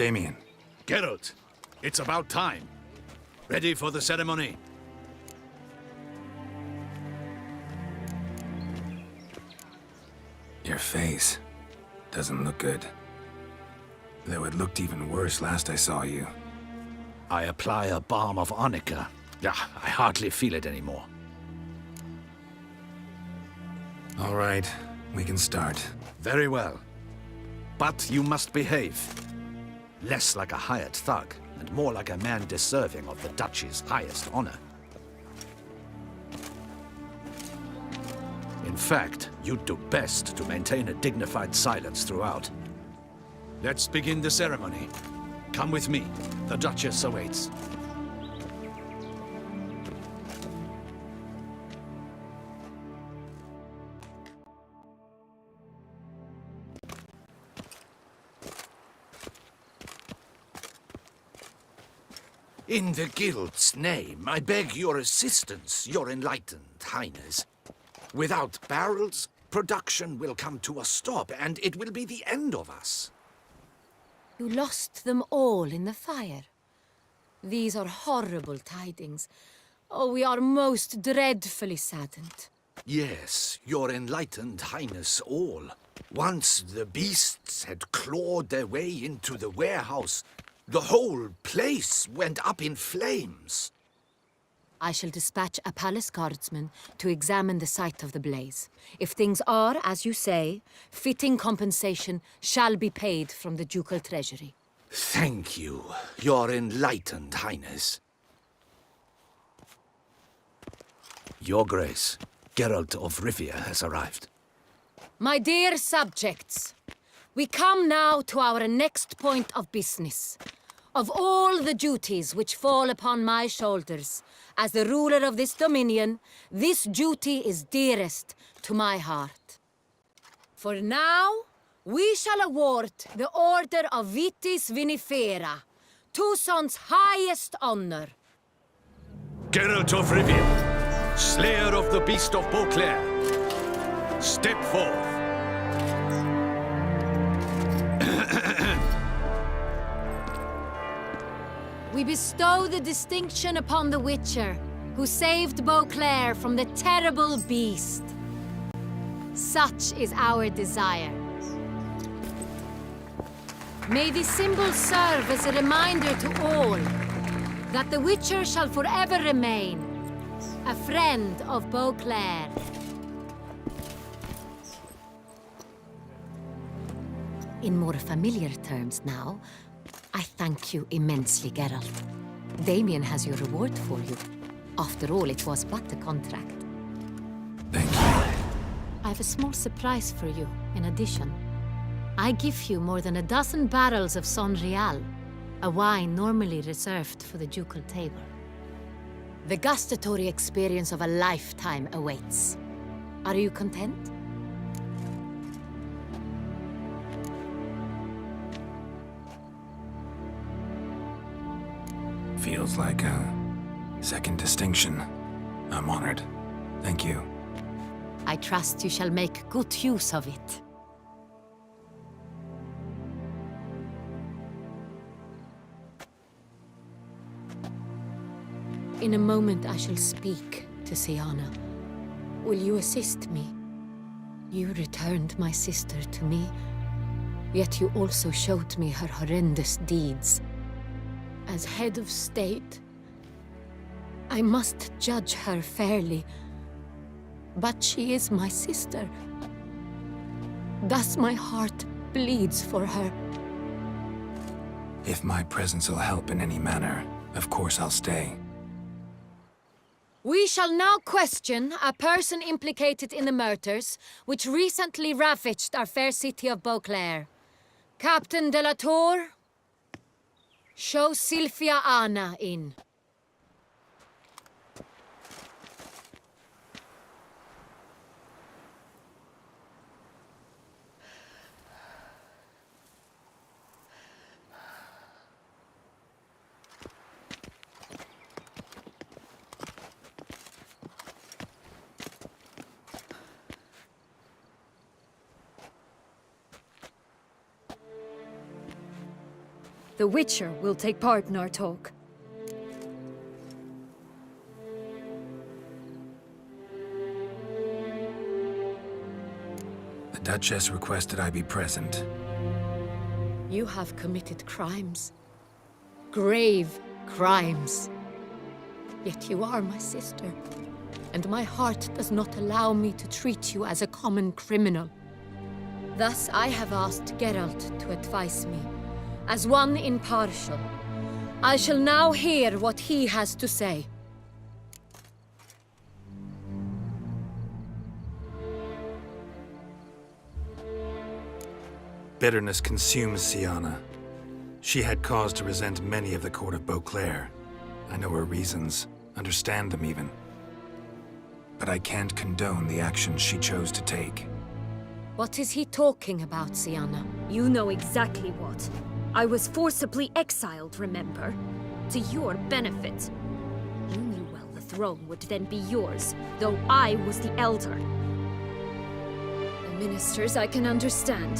Damien. Geralt, it's about time. Ready for the ceremony? Your face doesn't look good. Though it looked even worse last I saw you. I apply a balm of arnica. I hardly feel it anymore. All right, we can start. Very well. But you must behave. Less like a hired thug, and more like a man deserving of the Duchy's highest honor. In fact, you'd do best to maintain a dignified silence throughout. Let's begin the ceremony. Come with me. The Duchess awaits. In the Guild's name, I beg your assistance, your enlightened highness. Without barrels, production will come to a stop, and it will be the end of us. You lost them all in the fire. These are horrible tidings. Oh, we are most dreadfully saddened. Yes, your enlightened highness all. Once the beasts had clawed their way into the warehouse, the whole place went up in flames. I shall dispatch a palace guardsman to examine the site of the blaze. If things are, as you say, fitting compensation shall be paid from the ducal treasury. Thank you, your enlightened highness. Your Grace, Geralt of Rivia has arrived. My dear subjects, we come now to our next point of business. Of all the duties which fall upon my shoulders, as the ruler of this dominion, this duty is dearest to my heart. For now, we shall award the Order of Vitis Vinifera, Tucson's highest honor. Geralt of Rivia, slayer of the beast of Beauclair, step forth. We bestow the distinction upon the Witcher, who saved Beauclair from the terrible beast. Such is our desire. May this symbol serve as a reminder to all that the Witcher shall forever remain a friend of Beauclair. In more familiar terms now, I thank you immensely, Geralt. Damien has your reward for you. After all, it was but a contract. Thank you. I have a small surprise for you, in addition. I give you more than a dozen barrels of Son Real, a wine normally reserved for the ducal table. The gustatory experience of a lifetime awaits. Are you content? Feels like a second distinction. I'm honored. Thank you. I trust you shall make good use of it. In a moment I shall speak to Siana. Will you assist me? You returned my sister to me, yet you also showed me her horrendous deeds. As head of state, I must judge her fairly. But she is my sister. Thus my heart bleeds for her. If my presence will help in any manner, of course I'll stay. We shall now question a person implicated in the murders which recently ravaged our fair city of Beauclair. Captain de la Tour, show Sylvia Anna in. The The Witcher will take part in our talk. The Duchess requested I be present. You have committed crimes. Grave crimes. Yet you are my sister, and my heart does not allow me to treat you as a common criminal. Thus I have asked Geralt to advise me, as one impartial. I shall now hear what he has to say. Bitterness consumes Siana. She had cause to resent many of the court of Beauclair. I know her reasons, understand them even. But I can't condone the actions she chose to take. What is he talking about, Siana? You know exactly what. I was forcibly exiled, remember? To your benefit. You knew well the throne would then be yours, though I was the elder. The ministers I can understand.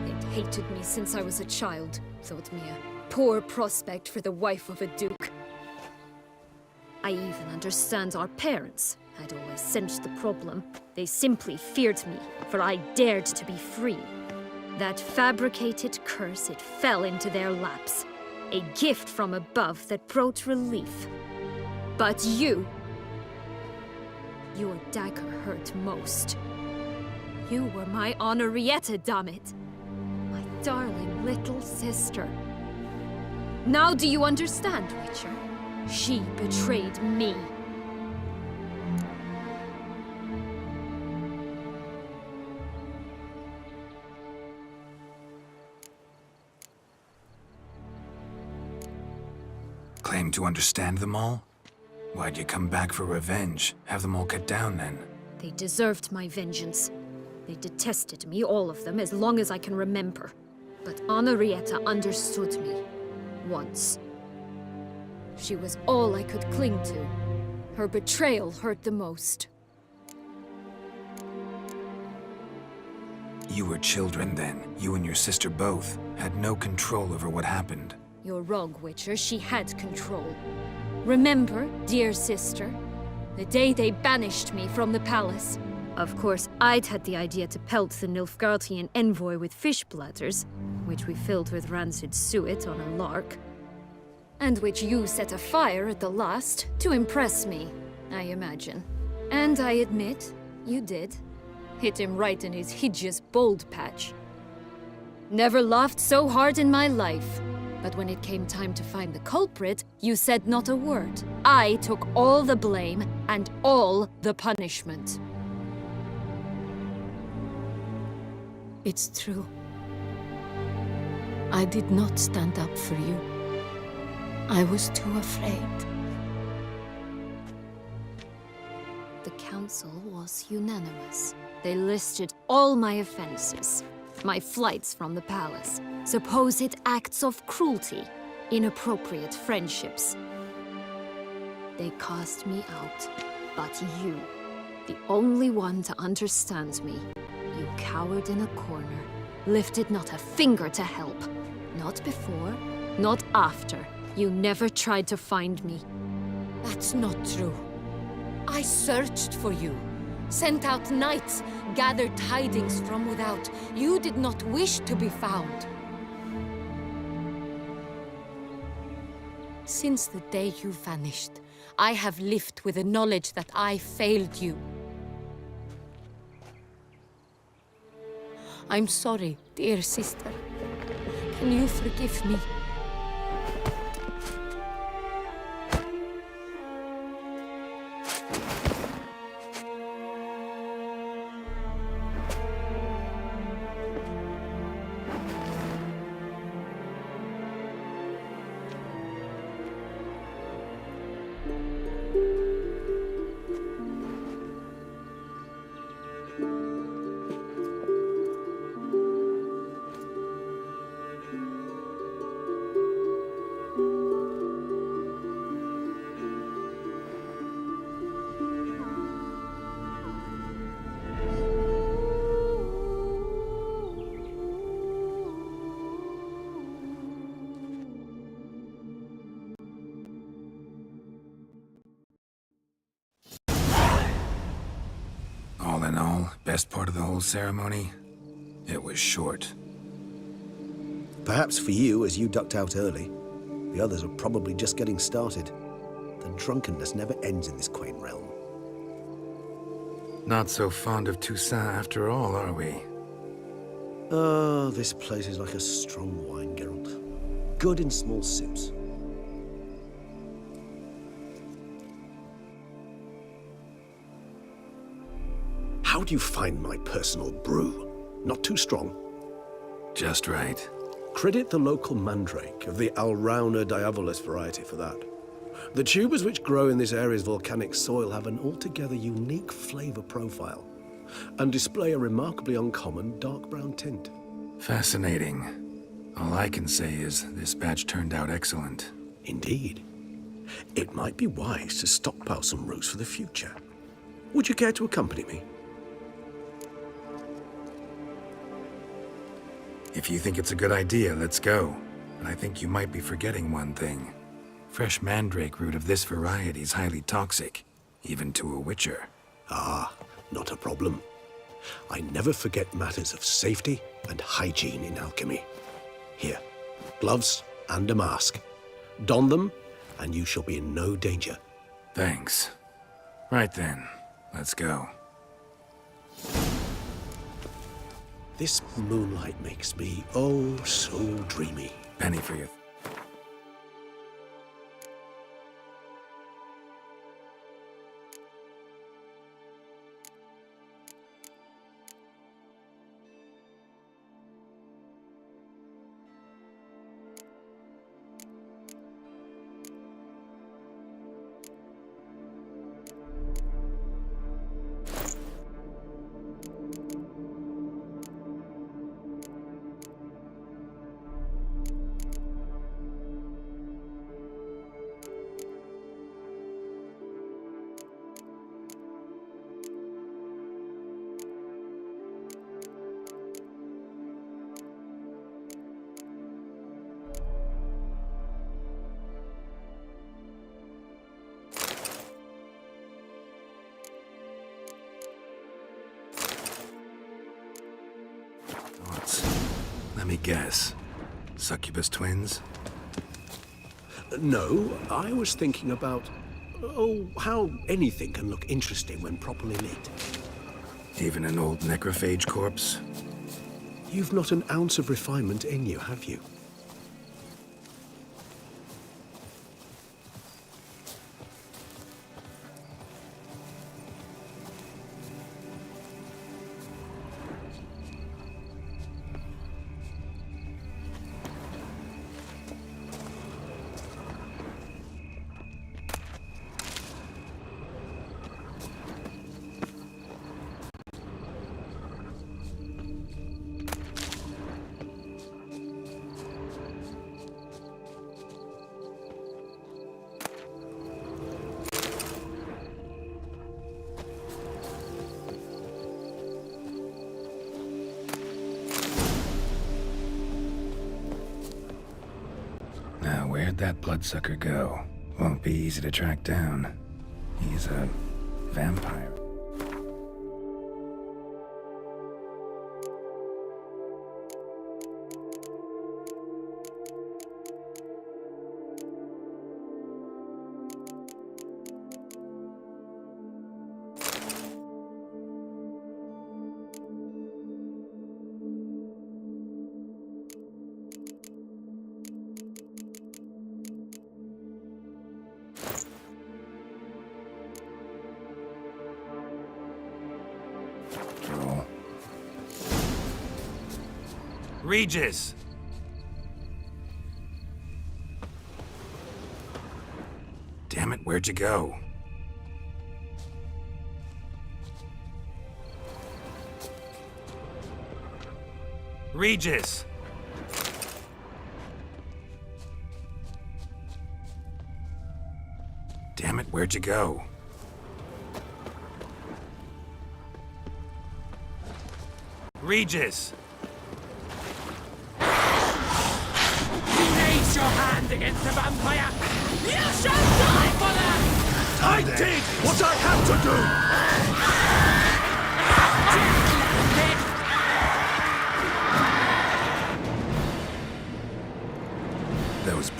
They'd hated me since I was a child, thought me a poor prospect for the wife of a duke. I even understand our parents. I'd always sensed the problem. They simply feared me, for I dared to be free. That fabricated curse, it fell into their laps. A gift from above that brought relief. But you... Your dagger hurt most. You were my Henrietta, dammit. My darling little sister. Now do you understand, Witcher? She betrayed me. Claim to understand them all? Why'd you come back for revenge? Have them all cut down then? They deserved my vengeance. They detested me, all of them, as long as I can remember. But Henrietta understood me. Once. She was all I could cling to. Her betrayal hurt the most. You were children then. You and your sister both had no control over what happened. You're wrong, Witcher. She had control. Remember, dear sister, the day they banished me from the palace? Of course, I'd had the idea to pelt the Nilfgaardian envoy with fish bladders, which we filled with rancid suet on a lark. And which you set afire at the last, to impress me, I imagine. And I admit, you did. Hit him right in his hideous bald patch. Never laughed so hard in my life. But when it came time to find the culprit, you said not a word. I took all the blame and all the punishment. It's true. I did not stand up for you. I was too afraid. The council was unanimous. They listed all my offenses. My flights from the palace, supposed acts of cruelty, inappropriate friendships. They cast me out, but you, the only one to understand me, you cowered in a corner, lifted not a finger to help. Not before, not after. You never tried to find me. That's not true. I searched for you. Sent out knights, gathered tidings from without. You did not wish to be found. Since the day you vanished, I have lived with the knowledge that I failed you. I'm sorry, dear sister. Can you forgive me? in all, best part of the whole ceremony, it was short. Perhaps for you, as you ducked out early. The others are probably just getting started. The drunkenness never ends in this quaint realm. Not so fond of Toussaint after all, are we? Oh, this place is like a strong wine, Geralt. Good in small sips. How do you find my personal brew? Not too strong? Just right. Credit the local mandrake of the Alrauna diavolis variety for that. The tubers which grow in this area's volcanic soil have an altogether unique flavor profile and display a remarkably uncommon dark brown tint. Fascinating. All I can say is this batch turned out excellent. Indeed. It might be wise to stockpile some roots for the future. Would you care to accompany me? If you think it's a good idea, let's go. But I think you might be forgetting one thing. Fresh mandrake root of this variety is highly toxic, even to a witcher. Ah, not a problem. I never forget matters of safety and hygiene in alchemy. Here, gloves and a mask. Don them, and you shall be in no danger. Thanks. Right then, let's go. This moonlight makes me, oh, so dreamy. Penny for you. Let me guess. Succubus twins? No, I was thinking about, oh, how anything can look interesting when properly lit. Even an old necrophage corpse? You've not an ounce of refinement in you, have you? Now, where'd that bloodsucker go? Won't be easy to track down. He's a vampire. Regis! Damn it, where'd you go? Regis! Damn it, where'd you go? Regis! Raise your hand against the vampire! You shall die for that! I did what I had to do!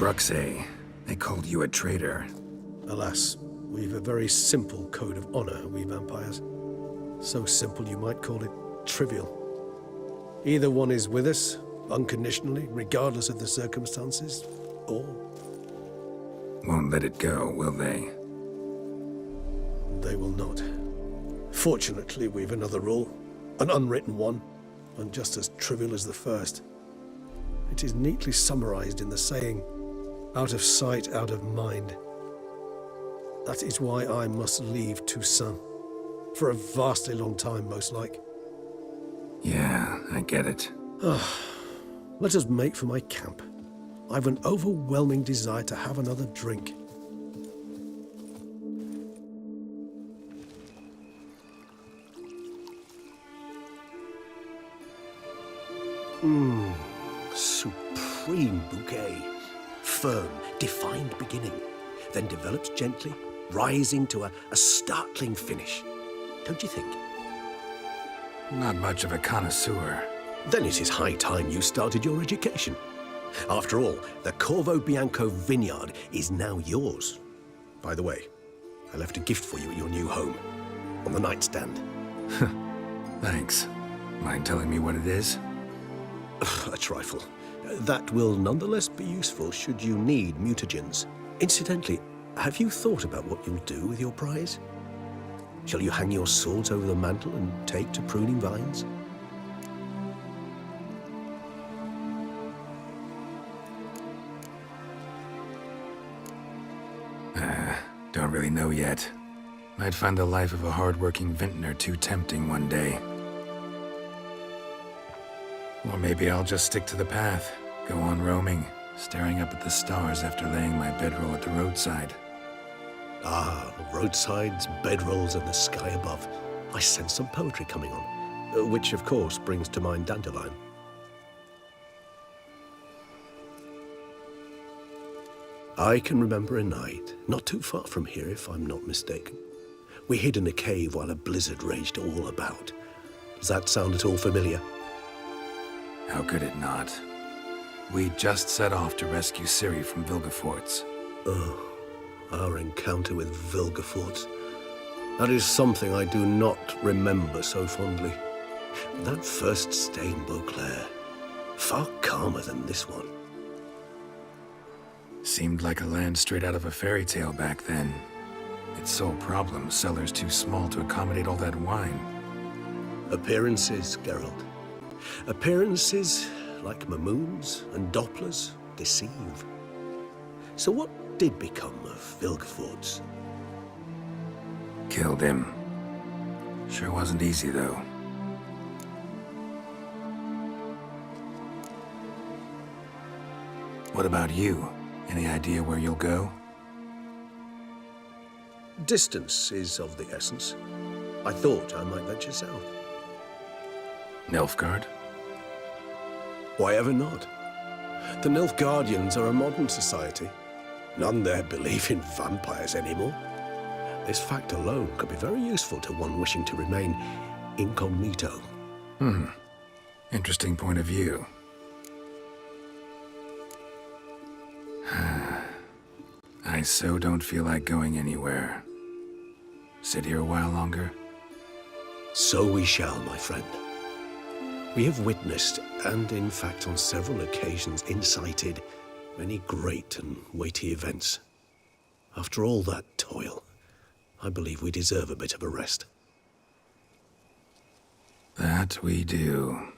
Bruxay, they called you a traitor. Alas, we've a very simple code of honor, we vampires. So simple you might call it trivial. Either one is with us, unconditionally, regardless of the circumstances, or... Won't let it go, will they? they will not. Fortunately, we've another rule, an unwritten one, and just as trivial as the first. It is neatly summarized in the saying, out of sight, out of mind. That is why I must leave Toussaint. For a vastly long time, most like. Yeah, I get it. Let us make for my camp. I've an overwhelming desire to have another drink. Supreme bouquet. Firm, defined beginning, then develops gently, rising to a startling finish. Don't you think? Not much of a connoisseur. Then it is high time you started your education. After all, the Corvo Bianco vineyard is now yours. By the way, I left a gift for you at your new home, on the nightstand. Thanks. Mind telling me what it is? A trifle. That will nonetheless be useful should you need mutagens. Incidentally, have you thought about what you'll do with your prize? Shall you hang your swords over the mantle and take to pruning vines? Don't really know yet. Might find the life of a hard-working vintner too tempting one day. Or maybe I'll just stick to the path, go on roaming, staring up at the stars after laying my bedroll at the roadside. Ah, roadsides, bedrolls, and the sky above. I sense some poetry coming on, which of course brings to mind Dandelion. I can remember a night, not too far from here if I'm not mistaken. We hid in a cave while a blizzard raged all about. Does that sound at all familiar? How could it not? We just set off to rescue Ciri from Vilgefortz. Oh, our encounter with Vilgefortz. That is something I do not remember so fondly. That first stay in Beauclair, far calmer than this one. Seemed like a land straight out of a fairy tale back then. Its sole problem, cellars too small to accommodate all that wine. Appearances, Geralt. Appearances, like Mamoons and Dopplers, deceive. So what did become of Vilgefortz? Killed him. Sure wasn't easy, though. What about you? Any idea where you'll go? Distance is of the essence. I thought I might venture south. Nilfgaard? Why ever not? The Nilfgaardians are a modern society. None there believe in vampires anymore. This fact alone could be very useful to one wishing to remain incognito. Interesting point of view. I so don't feel like going anywhere. Sit here a while longer? So we shall, my friend. We have witnessed, and in fact on several occasions incited, many great and weighty events. After all that toil, I believe we deserve a bit of a rest. That we do.